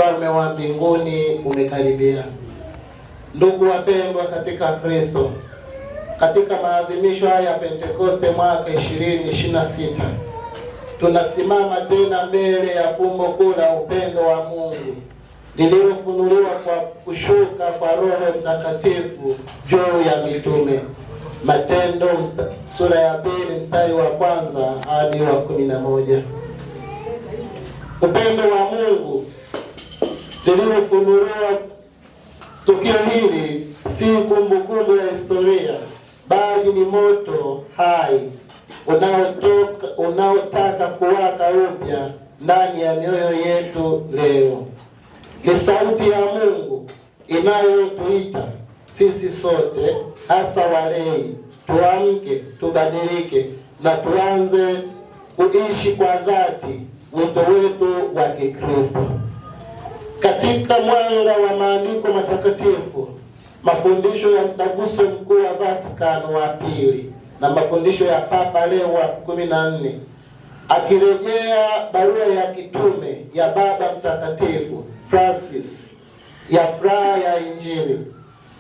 ufalme wa mbinguni umekaribia. Ndugu wapendwa katika Kristo, katika maadhimisho haya ya Pentekoste mwaka 2026, tunasimama tena mbele ya fumbo kuu la upendo wa Mungu lililofunuliwa kwa kushuka kwa Roho Mtakatifu juu ya mitume. Matendo sura ya 2 mstari wa 1 hadi wa 11. Upendo wa Mungu lililofunuliwa. Tukio hili si kumbukumbu ya historia, bali ni moto hai unaotaka kuwaka upya ndani ya mioyo yetu leo. Ni sauti ya Mungu inayotuita sisi sote, hasa walei, tuamke, tubadilike na tuanze kuishi kwa dhati wito wetu wa Kikristo. Katika mwanga wa maandiko matakatifu, mafundisho ya Mtaguso Mkuu wa Vatican wa Pili na mafundisho ya Papa Leo wa 14, akirejea barua ya kitume ya Baba Mtakatifu Francis ya furaha ya Injili,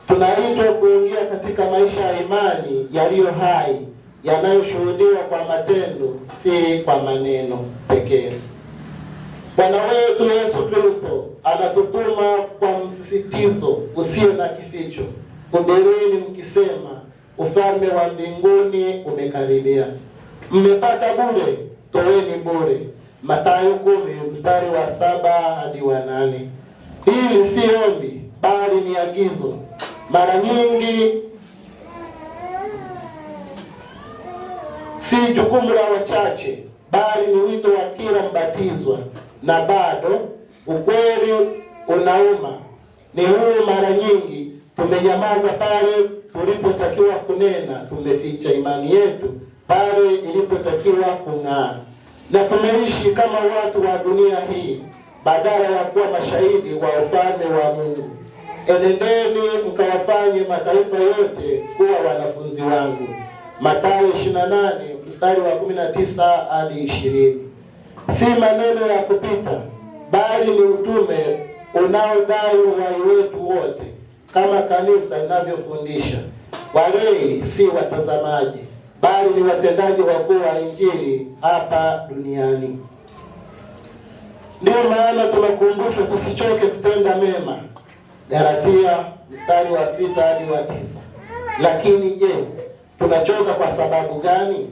tunaitwa kuingia katika maisha ya imani yaliyo hai, yanayoshuhudiwa kwa matendo, si kwa maneno pekee. Bwana wetu Yesu Kristo anatutuma kwa msisitizo usio na kificho: hubirini mkisema, ufalme wa mbinguni umekaribia. Mmepata bure, toweni bure. Mathayo 10 mstari wa 7 hadi wa 8. Hili si ombi, bali ni agizo. Mara nyingi si jukumu la wachache, bali ni wito wa kila mbatizwa. Na bado ukweli unauma ni huu: mara nyingi tumenyamaza pale tulipotakiwa kunena, tumeficha imani yetu pale ilipotakiwa kung'aa, na tumeishi kama watu wa dunia hii badala ya kuwa mashahidi wa ufalme wa Mungu. Enendeni mkawafanye mataifa yote kuwa wanafunzi wangu. Mathayo 28 mstari wa 19 hadi 20. Si maneno ya kupita, bali ni utume unaodai uhai wetu wote, kama kanisa linavyofundisha. Walei si watazamaji, bali ni watendaji wakuu wa Injili hapa duniani. Ndio maana tunakumbushwa tusichoke kutenda mema. Galatia mstari wa 6 hadi wa 9. Lakini je, tunachoka kwa sababu gani?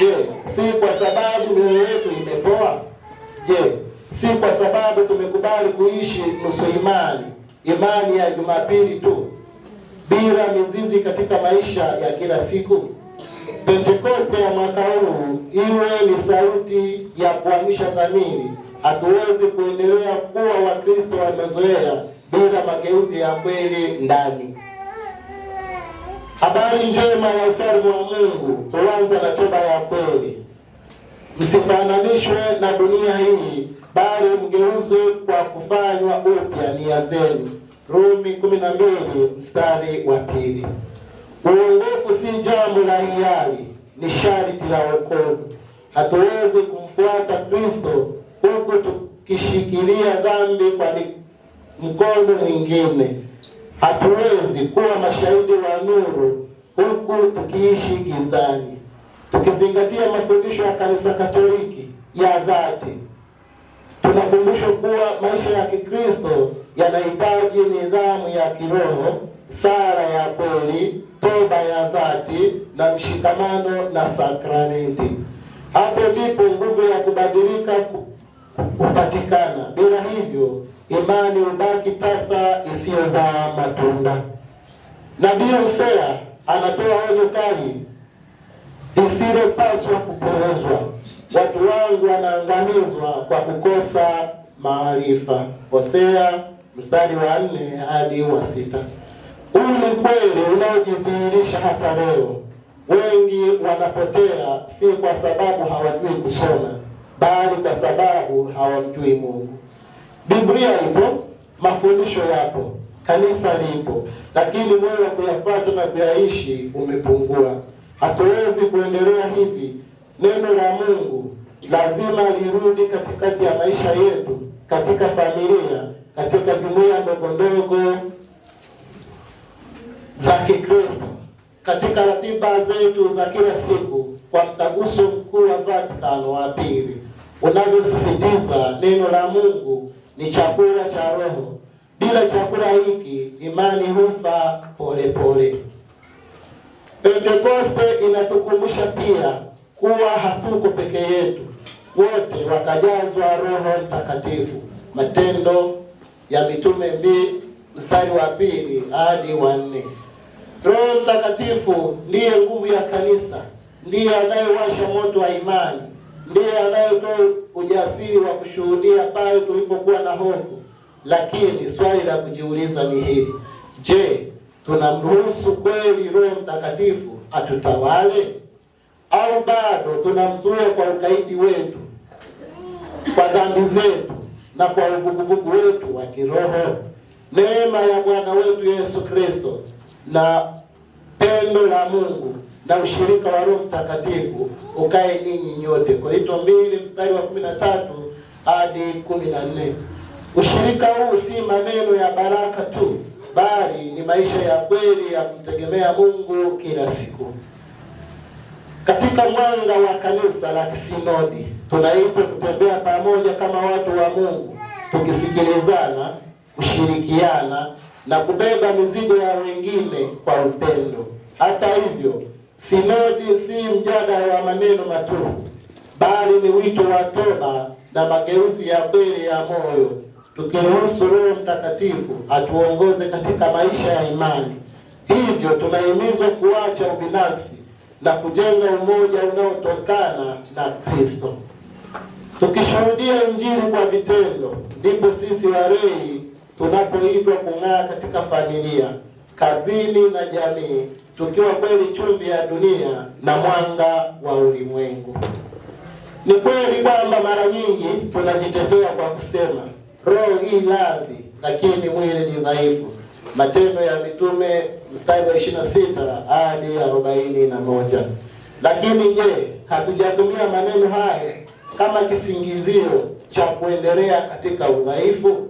Je, si kwa sababu mioyo yetu imepoa? Je, si kwa sababu tumekubali kuishi nusu imani ya Jumapili tu, bila mizizi katika maisha ya kila siku? Pentekoste ya mwaka huu iwe ni sauti ya kuhamisha dhamiri. Hatuwezi kuendelea kuwa Wakristo wamezoea bila mageuzi ya kweli ndani. Habari njema ya ufalme wa Mungu huanza na toba ya kweli. Msifananishwe na dunia hii, bali mgeuze kwa kufanywa upya nia zenu. Rumi 12 mstari wa 2. Uongofu si jambo la hiari, ni sharti la wokovu. Hatuwezi kumfuata Kristo huku tukishikilia dhambi kwa mkono mwingine. Hatuwezi kuwa mashahidi wa nuru huku tukiishi gizani. Tukizingatia mafundisho ya Kanisa Katoliki ya dhati, tunakumbushwa kuwa maisha ya Kikristo yanahitaji nidhamu ya kiroho, sala ya kweli, toba ya dhati na mshikamano na sakramenti. Hapo ndipo nguvu ya kubadilika kupatikana. Bila hivyo, imani hubaki tasa isiyozaa matunda. Nabii Hosea anatoa onyo kali lisilopaswa kupuuzwa: watu wangu wanaangamizwa kwa kukosa maarifa. Hosea mstari wa 4 hadi wa 6. Huu ni kweli unaojidhihirisha hata leo. Wengi wanapotea si kwa sababu hawajui kusoma, bali kwa sababu hawamjui Mungu. Biblia ipo, mafundisho yapo, kanisa lipo, lakini moyo wa kuyafuata na kuyaishi umepungua. Hatuwezi kuendelea hivi. Neno la Mungu lazima lirudi katikati ya maisha yetu, katika familia, jumuiya ndogo ndogo za Kikristo katika ratiba zetu za kila siku kwa mtaguso mkuu wa Vatican wa pili unavyosisitiza neno la Mungu ni chakula cha roho. Bila chakula hiki imani hufa polepole. Pentekoste inatukumbusha pia kuwa hatuko peke yetu, wote wakajazwa Roho Mtakatifu. Matendo ya Mitume 2 mstari wa 2 hadi wa 4. Roho Mtakatifu ndiye nguvu ya kanisa, ndiye anayewasha moto wa imani, ndiye anayetoa ujasiri wa kushuhudia pale tulipokuwa na hofu. Lakini swali la kujiuliza ni hili: je, tunamruhusu kweli Roho Mtakatifu atutawale, au bado tunamzuia kwa ukaidi wetu, kwa dhambi zetu na kwa uvuguvugu wetu wa kiroho? Neema ya Bwana wetu Yesu Kristo na pendo la Mungu na ushirika wa Roho Mtakatifu ukae ninyi nyote. Korinto 2 mstari wa 13 hadi 14. Ushirika huu si maneno ya baraka tu, bali ni maisha ya kweli ya kumtegemea Mungu kila siku. Katika mwanga wa kanisa la kisinodi, tunaitwa kutembea pamoja kama watu wa Mungu, tukisikilizana, kushirikiana na kubeba mizigo ya wengine kwa upendo. Hata hivyo, sinodi si mjadala wa maneno matupu, bali ni wito wa toba na mageuzi ya kweli ya moyo, tukiruhusu Roho Mtakatifu atuongoze katika maisha ya imani. Hivyo tunahimizwa kuacha ubinafsi na kujenga umoja unaotokana na Kristo. Tukishuhudia Injili kwa vitendo, ndipo sisi walei tunapoitwa kung'aa katika familia, kazini na jamii, tukiwa kweli chumvi ya dunia na mwanga wa ulimwengu. Ni kweli kwamba mara nyingi tunajitetea kwa kusema roho hii radhi, lakini mwili ni dhaifu. Matendo ya Mitume mstari wa 26 hadi 41. Lakini je, hatujatumia maneno haya kama kisingizio cha kuendelea katika udhaifu?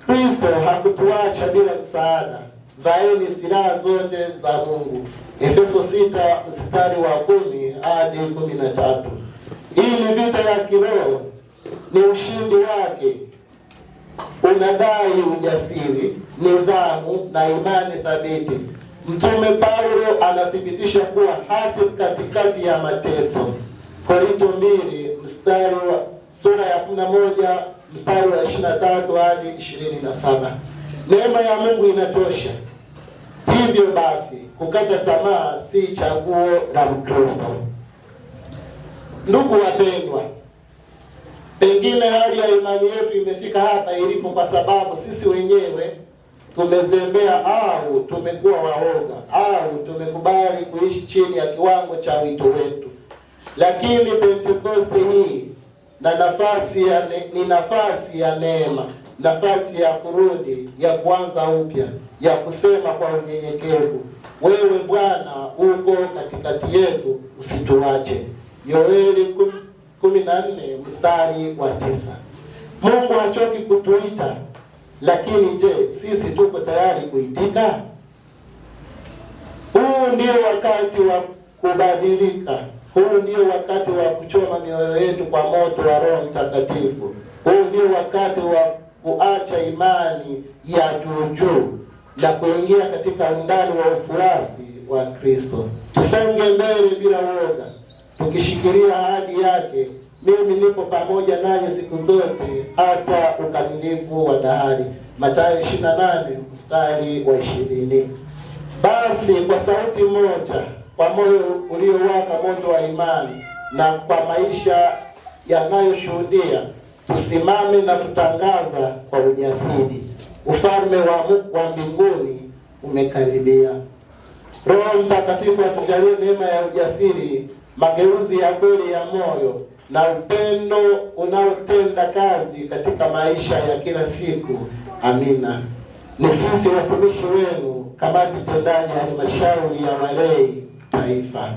Kristo hakutuacha bila msaada. Vaeni silaha zote za Mungu. Efeso 6 mstari wa 10 hadi 13. Hii ni vita ya kiroho, ni ushindi wake unadai ujasiri, nidhamu na imani thabiti. Mtume Paulo anathibitisha kuwa hata katikati ya mateso. Korinto 2 mstari wa sura ya 11 mstari wa 23 hadi 27. Neema ya Mungu inatosha. Hivyo basi, kukata tamaa si chaguo la Mkristo. Ndugu wapendwa, pengine hali ya imani yetu imefika hapa ilipo kwa sababu sisi wenyewe tumezembea, au tumekuwa waoga, au tumekubali kuishi chini ya kiwango cha wito wetu. Lakini Pentekoste hii ni nafasi ya neema, nafasi ya kurudi, ya kuanza upya, ya kusema kwa unyenyekevu, wewe Bwana uko katikati yetu, usituache. Yoeli 14 mstari wa 9. Mungu hachoki kutuita, lakini je, sisi tuko tayari kuitika? Huu ndio wakati wa kubadilika. Huu ndio wakati wa kuchoma mioyo yetu kwa moto wa Roho Mtakatifu. Huu ndio wakati wa kuacha imani ya juu na kuingia katika undani wa ufuasi wa Kristo. Tusonge mbele bila woga, tukishikilia ahadi yake, mimi nipo pamoja nanyi siku zote hata ukamilifu wa dahari. Mathayo 28 mstari wa 20. Basi kwa sauti moja, kwa moyo uliowaka moto wa imani na kwa maisha yanayoshuhudia, tusimame na kutangaza kwa ujasiri, ufalme wa mbinguni umekaribia. Roho Mtakatifu atujalie neema ya ujasiri, mageuzi ya kweli ya moyo na upendo unaotenda kazi katika maisha ya kila siku. Amina. Ni sisi watumishi wenu, kamati tendaji halmashauri ya walei taifa.